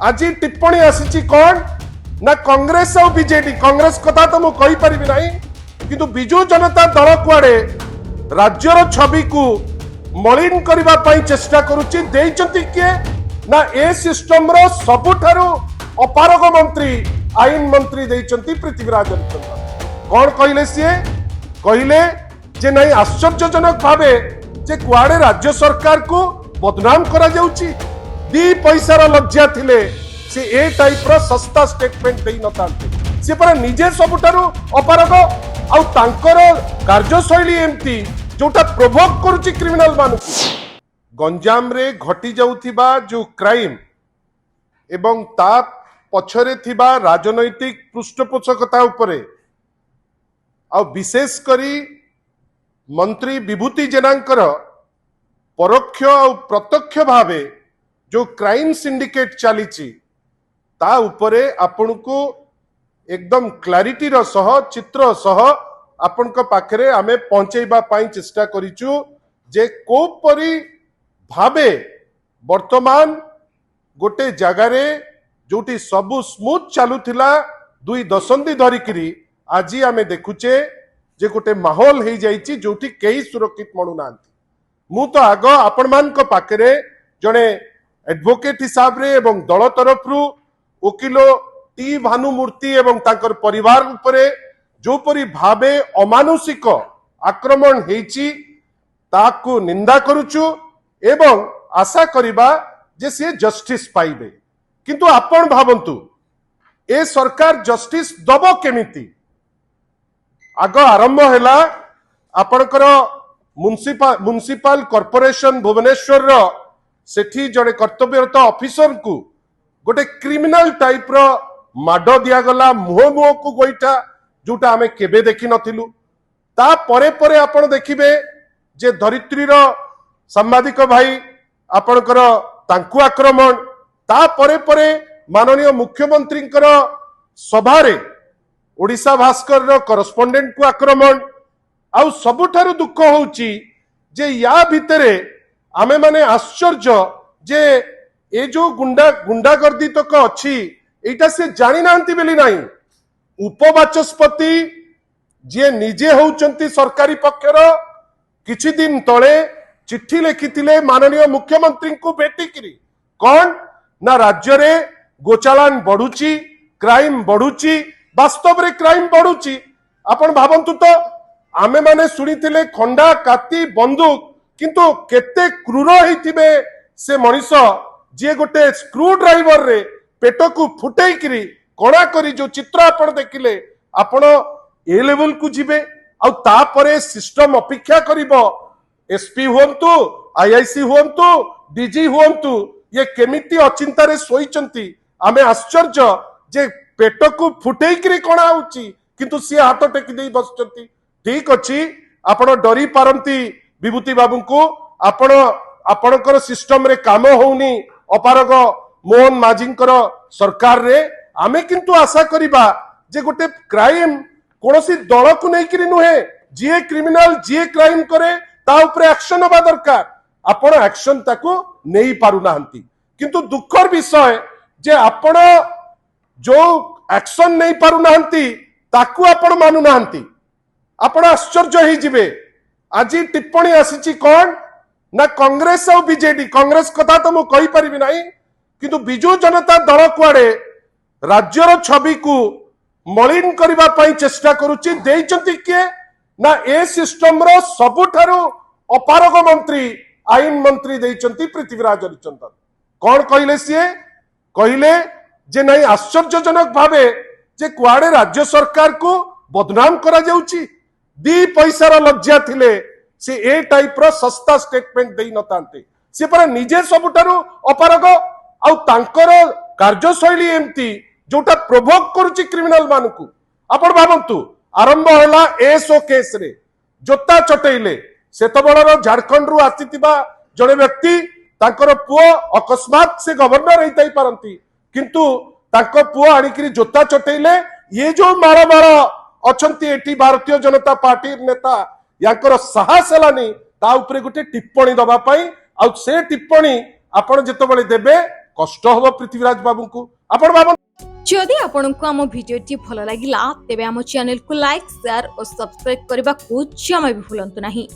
आज टिप्पणी आसी कौन ना कांग्रेस और बीजेडी कांग्रेस कथा तो मुझे कही पारि ना किंतु बिजु जनता दल कुआडे राज्यर छवि को मलिन करने चेष्टा करुच्ची किए ना ए सिस्टम रो सबुठारु अपारग मंत्री आईन मंत्री देइचंती पृथ्वीराज हरिचंदन कौन कहले सी कहले जे नहीं आश्चर्यजनक भावे जे कुआडे राज्य सरकार को बदनाम करा जाउची दी पैसार लज्जा थिले से ए टाइप रो सस्ता स्टेटमेंट देई नतांते से पर निजे सबुठारु अपारग आउ तांकर कार्यशैली एमती जोटा प्रोवोक करूची क्रिमिनल मानुकु गंजाम रे घटी जाउथिबा जो क्राइम एवं ता पछरे थिबा राजनैतिक पृष्ठपोषकता उपरे आ विशेष करी मंत्री विभूति जेनांकर परोक्ष और प्रत्यक्ष भावे जो क्राइम सिंडिकेट चलीची ता उपरे आपण को एकदम क्लैरिटी रो सह चित्र सह आपण को पाखरे आमे पहुंचेबा पाई चेष्टा करिचु जे को परी भावे वर्तमान गोटे जगारे जोटी सबु स्मूथ चालुथिला दुई दशंधि धरिकरी आज आमे देखुचे जे गोटे माहौल हो जाइछि जोटी केही सुरक्षित मनु नांती मु तो आग आपण मान को पाखरे जणे एडवोकेट हिसाब रे एवं दल तरफ रु वकील टी भानुमूर्ति एवं ताकर परिवार उपरे जो परी भावे अमानुषिक आक्रमण हेछि ताकू निंदा करूचु एवं आशा करिबा जे से जस्टिस पाइबे किंतु आपण भावंतु ए सरकार जस्टिस दबो केमिति आग आरंभ हैला आपणकर म्युनिसिपल कॉर्पोरेशन भुवनेश्वर रो सेठी जड़े कर्तव्यरत ऑफिसर को गोटे क्रिमिनल टाइप रो माड दिया गला मुह मुह को गोइठा जोटा आमे केबे देखि नथिलु ता परे परे आपण देखिबे जे धरित्री रो सांबादिक भाई आपणकर तांकु आक्रमण ता परे परे माननीय मुख्यमंत्री सभा रे ओडिशा भास्कर रो करस्पोंडेंट को आक्रमण आउ सबुठारु दुख होउची जे या भितरे आमे माने आश्चर्य जे ए जो गुंडागर्दी तक अच्छी एटा से जानी नांती बेली नाही उपबाचस्पति जे निजे होउचंती सरकारी पक्षर किछि दिन तळे चिट्ठी लिखिथिले माननीय मुख्यमंत्री को भेटिकिरी कौन ना राज्य रे गोचालान बढ़ुची क्राइम बढ़ुची वास्तव रे क्राइम बढ़ुची आपण भावंतु तो आमे माने सुनिथिले खंडा काती बंदूक किंतु केते क्रूर हिथिबे से मनीष जे गोटे स्क्रू ड्राइवर रे पेट को फुटेई करी कणा करी जो चित्र आपण देखिले आपण ए लेवल को जिबे आ तापरे सिस्टम अपेक्षा करिवो एसपी हुंतु आईआईसी हुंतु डीजी हुंतु ये केमिति अचिंता रे सोईचंती आमे आश्चर्य जे पेट को फुटेई करी कणा होउची किंतु सी हाथ टेकी देई बसचंती ठीक अछि आपण डरी पारंती विभूति बाबू को आपण आपणकर सिस्टम रे काम होउनी अपारग मोहन माझींकर सरकार रे आमे किंतु आशा करिबा जे गोटे क्राइम कोनोसी दल को नै करी नुहे जे क्रिमिनल जे क्राइम करे ता ऊपर एक्शन होबा दरकार आपण एक्शन ताको नै पारु नाहंती किंतु दुखर विषय जे आपण जो एक्शन नै पारु नाहंती ताको आपण मानु नाहंती आपण आश्चर्य ही जिवे आज टिप्पणी आसी कौन ना कांग्रेस और बीजेडी कांग्रेस कथा तो मुझे कही पारि ना किंतु बिजु जनता दल कुआडे राज्यर छवि को मलिन करने चेष्टा करुच्ची किए ना ए सिस्टम रो सबुठारु अपारग मंत्री आईन मंत्री देइचंती पृथ्वीराज हरिचंदन कौन कहले सी कहले जे नहीं आश्चर्यजनक भावे जे कुआडे राज्य सरकार को बदनाम करा जाउची दी पैसार लज्जा थिले से ए टाइप रो सस्ता स्टेटमेंट देई नतांते से पर निजे सबुठारु अपारग आउ तांकर कार्यशैली एमती जोटा प्रोवोक करूची क्रिमिनल मानुकु आपण भावंतु आरंभ हैला एसओ केस रे जोता चटेइले सेतबळर झारखंड रु आसीतिबा जणे व्यक्ति तांकर पुओ अकस्मात से गवर्नर हेइताई पारंती किंतु तांको पुओ आनिकरी जोता चटेइले ये जो मार मार अछंती एठी भारतीय जनता पार्टी नेता याकर साहस हेलानी ता उपरे गोटे टिप्पणी दबा पाई आ से टिप्पणी आपण जेतबळे देबे कष्ट हम पृथ्वीराज बाबू को आपण बाबू जदि आपंक आम भिडी भल लगा तेब आम चैनल को लाइक शेयर और सब्सक्राइब करने को जमा भी भूलु नहीं।